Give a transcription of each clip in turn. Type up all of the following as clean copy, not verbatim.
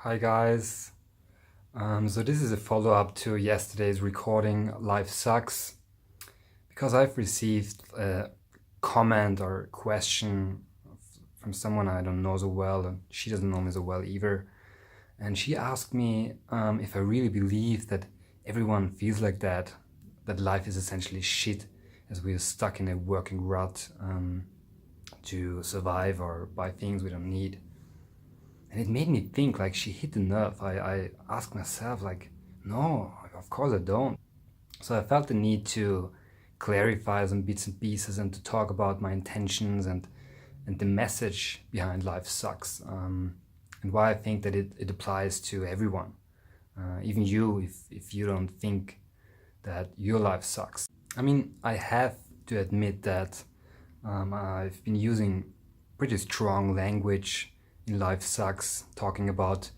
Hi guys. So this is a follow-up to yesterday's recording, Life Sucks, because I've received a comment or question from someone I don't know so well, and she doesn't know me so well either. And she asked me if I really believe that everyone feels like that life is essentially shit, as we're stuck in a working rut to survive or buy things we don't need. And it made me think, like, she hit the nerve. I asked myself, like, no, of course I don't. So I felt the need to clarify some bits and pieces and to talk about my intentions and the message behind Life Sucks, and why I think that it applies to everyone, even you, if you don't think that your life sucks. I mean, I have to admit that I've been using pretty strong language in Life Sucks, talking about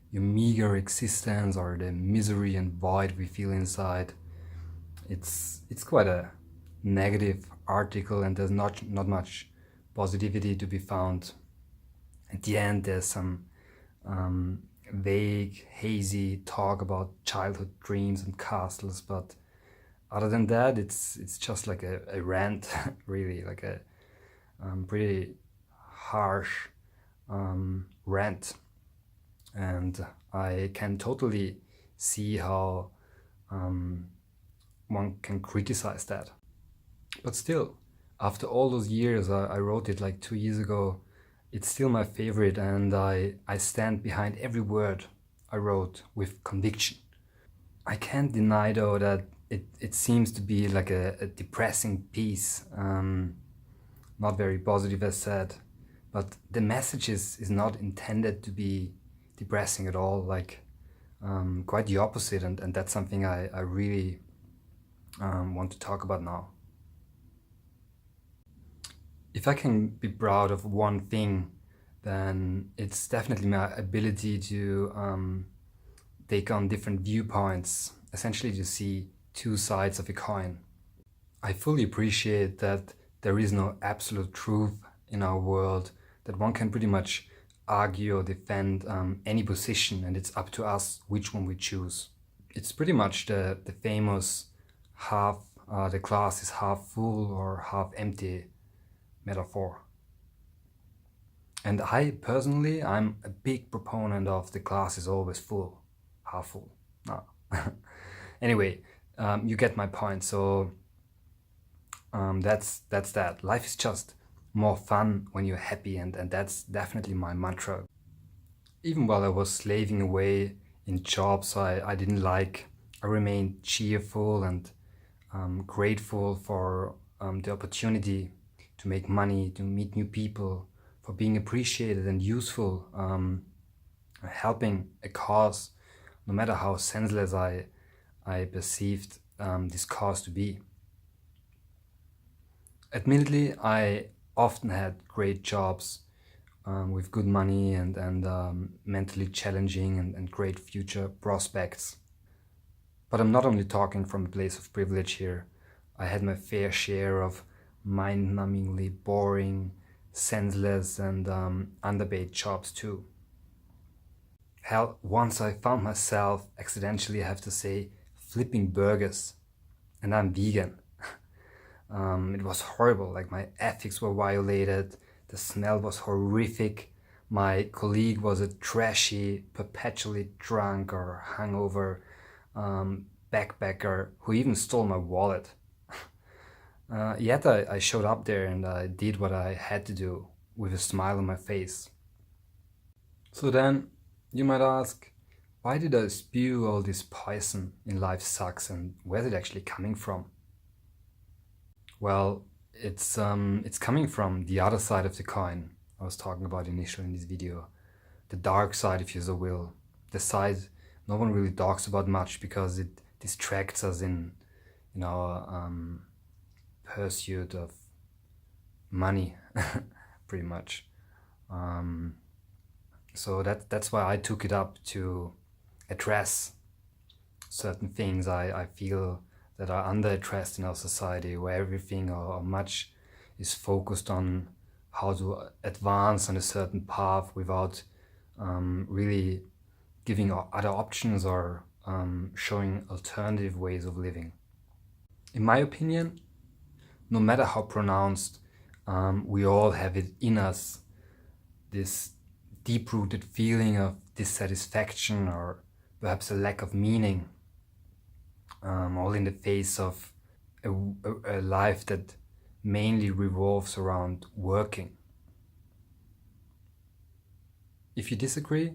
your meager existence or the misery and void we feel inside. It's quite a negative article, and there's not much positivity to be found. At the end, there's some vague, hazy talk about childhood dreams and castles, but other than that, it's just like a rant, really, like a pretty harsh rant. And I can totally see how one can criticize that. But still, after all those years, I wrote it like 2 years ago, it's still my favorite, and I stand behind every word I wrote with conviction. I can't deny though that it seems to be like a depressing piece, not very positive as said, but the message is not intended to be depressing at all, like quite the opposite, and that's something I really want to talk about now. If I can be proud of one thing, then it's definitely my ability to take on different viewpoints, essentially to see two sides of a coin. I fully appreciate that there is no absolute truth in our world, that one can pretty much argue or defend any position, and it's up to us which one we choose. It's pretty much the famous half, the glass is half full or half empty metaphor. And I personally, I'm a big proponent of the glass is always full, half full. No. Anyway, you get my point. So that's that. Life is just more fun when you're happy, and that's definitely my mantra. Even while I was slaving away in jobs I didn't like, I remained cheerful and grateful for the opportunity to make money, to meet new people, for being appreciated and useful, helping a cause, no matter how senseless I perceived this cause to be. Admittedly, I often had great jobs with good money and mentally challenging and great future prospects. But I'm not only talking from a place of privilege here. I had my fair share of mind-numbingly boring, senseless, and underpaid jobs too. Hell, once I found myself accidentally, I have to say, flipping burgers, and I'm vegan. It was horrible, like my ethics were violated, the smell was horrific, my colleague was a trashy, perpetually drunk or hungover backpacker who even stole my wallet. Yet I showed up there and I did what I had to do with a smile on my face. So then, you might ask, why did I spew all this poison in Life Sucks, and where's it actually coming from? Well, it's coming from the other side of the coin I was talking about initially in this video. The dark side, if you so will. The side no one really talks about much because it distracts us in our pursuit of money, pretty much. So that's why I took it up to address certain things I feel that are under-addressed in our society, where everything or much is focused on how to advance on a certain path without really giving other options or showing alternative ways of living. In my opinion, no matter how pronounced, we all have it in us, this deep-rooted feeling of dissatisfaction or perhaps a lack of meaning, all in the face of a life that mainly revolves around working. If you disagree,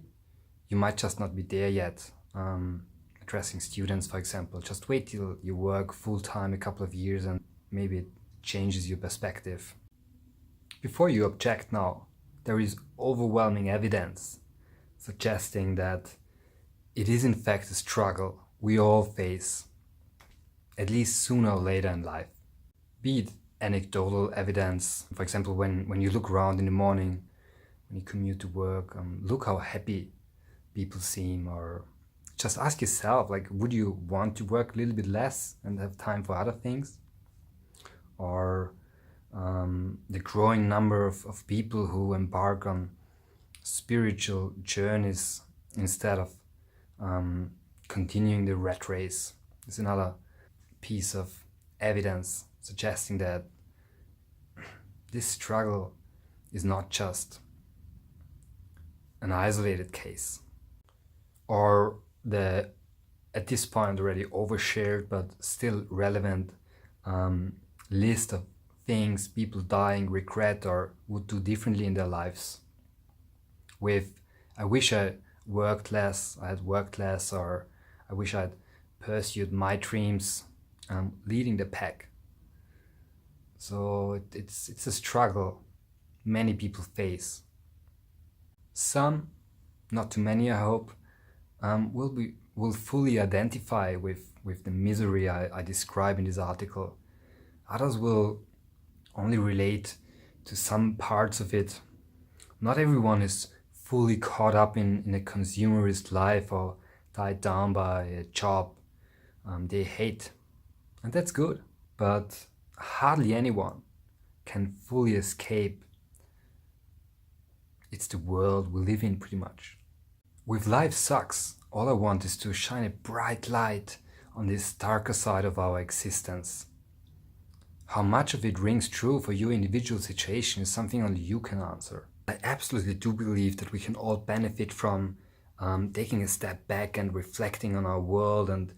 you might just not be there yet. Addressing students, for example, just wait till you work full-time a couple of years and maybe it changes your perspective. Before you object now, there is overwhelming evidence suggesting that it is in fact a struggle we all face, at least sooner or later in life. Be it anecdotal evidence, for example, when you look around in the morning, when you commute to work, look how happy people seem, or just ask yourself, like, would you want to work a little bit less and have time for other things? Or the growing number of people who embark on spiritual journeys instead of continuing the rat race is another piece of evidence suggesting that this struggle is not just an isolated case, or the at this point already overshared but still relevant list of things people dying regret or would do differently in their lives. With I wish I worked less, I had worked less, or I wish I'd pursued my dreams, leading the pack. So it's a struggle many people face. Some, not too many I hope, will fully identify with the misery I describe in this article. Others will only relate to some parts of it. Not everyone is fully caught up in a consumerist life or tied down by a job they hate. And that's good, but hardly anyone can fully escape. It's the world we live in, pretty much. With Life Sucks, all I want is to shine a bright light on this darker side of our existence. How much of it rings true for your individual situation is something only you can answer. I absolutely do believe that we can all benefit from taking a step back and reflecting on our world and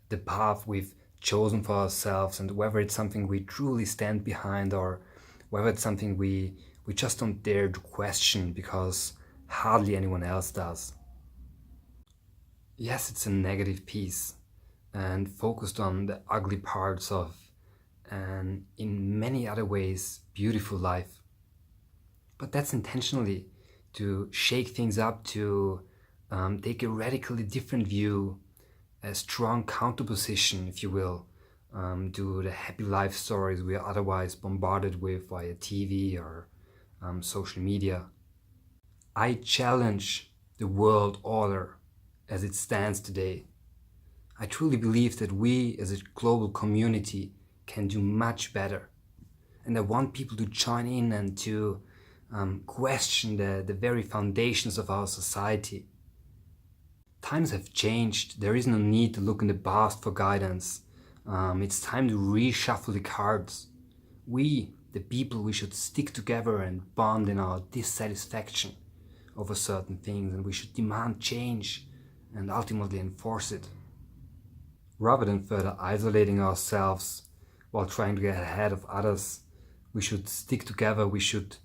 the path we've chosen for ourselves, and whether it's something we truly stand behind or whether it's something we just don't dare to question because hardly anyone else does. Yes, it's a negative piece and focused on the ugly parts of an in many other ways beautiful life. But that's intentionally to shake things up, to take a radically different view, a strong counterposition, if you will, to the happy life stories we are otherwise bombarded with via TV or social media. I challenge the world order as it stands today. I truly believe that we as a global community can do much better. And I want people to join in and to question the very foundations of our society. Times have changed. There is no need to look in the past for guidance. It's time to reshuffle the cards. We, the people, we should stick together and bond in our dissatisfaction over certain things, and we should demand change and ultimately enforce it. Rather than further isolating ourselves while trying to get ahead of others, we should stick together, we should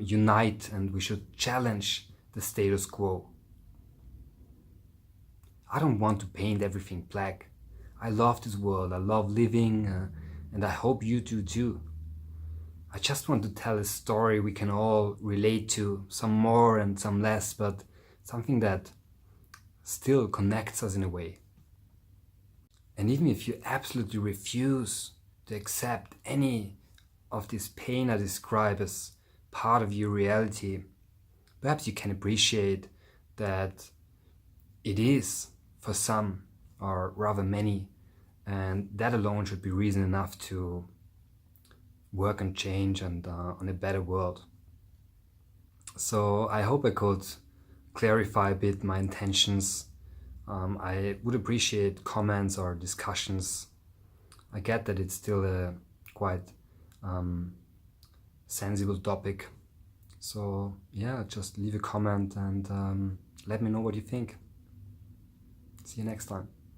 unite, and we should challenge the status quo. I don't want to paint everything black. I love this world, I love living, and I hope you do too. I just want to tell a story we can all relate to, some more and some less, but something that still connects us in a way. And even if you absolutely refuse to accept any of this pain I describe as part of your reality, perhaps you can appreciate that it is for some, or rather many, and that alone should be reason enough to work on change and on a better world. So I hope I could clarify a bit my intentions. I would appreciate comments or discussions. I get that it's still a quite sensible topic. So yeah, just leave a comment and let me know what you think. See you next time.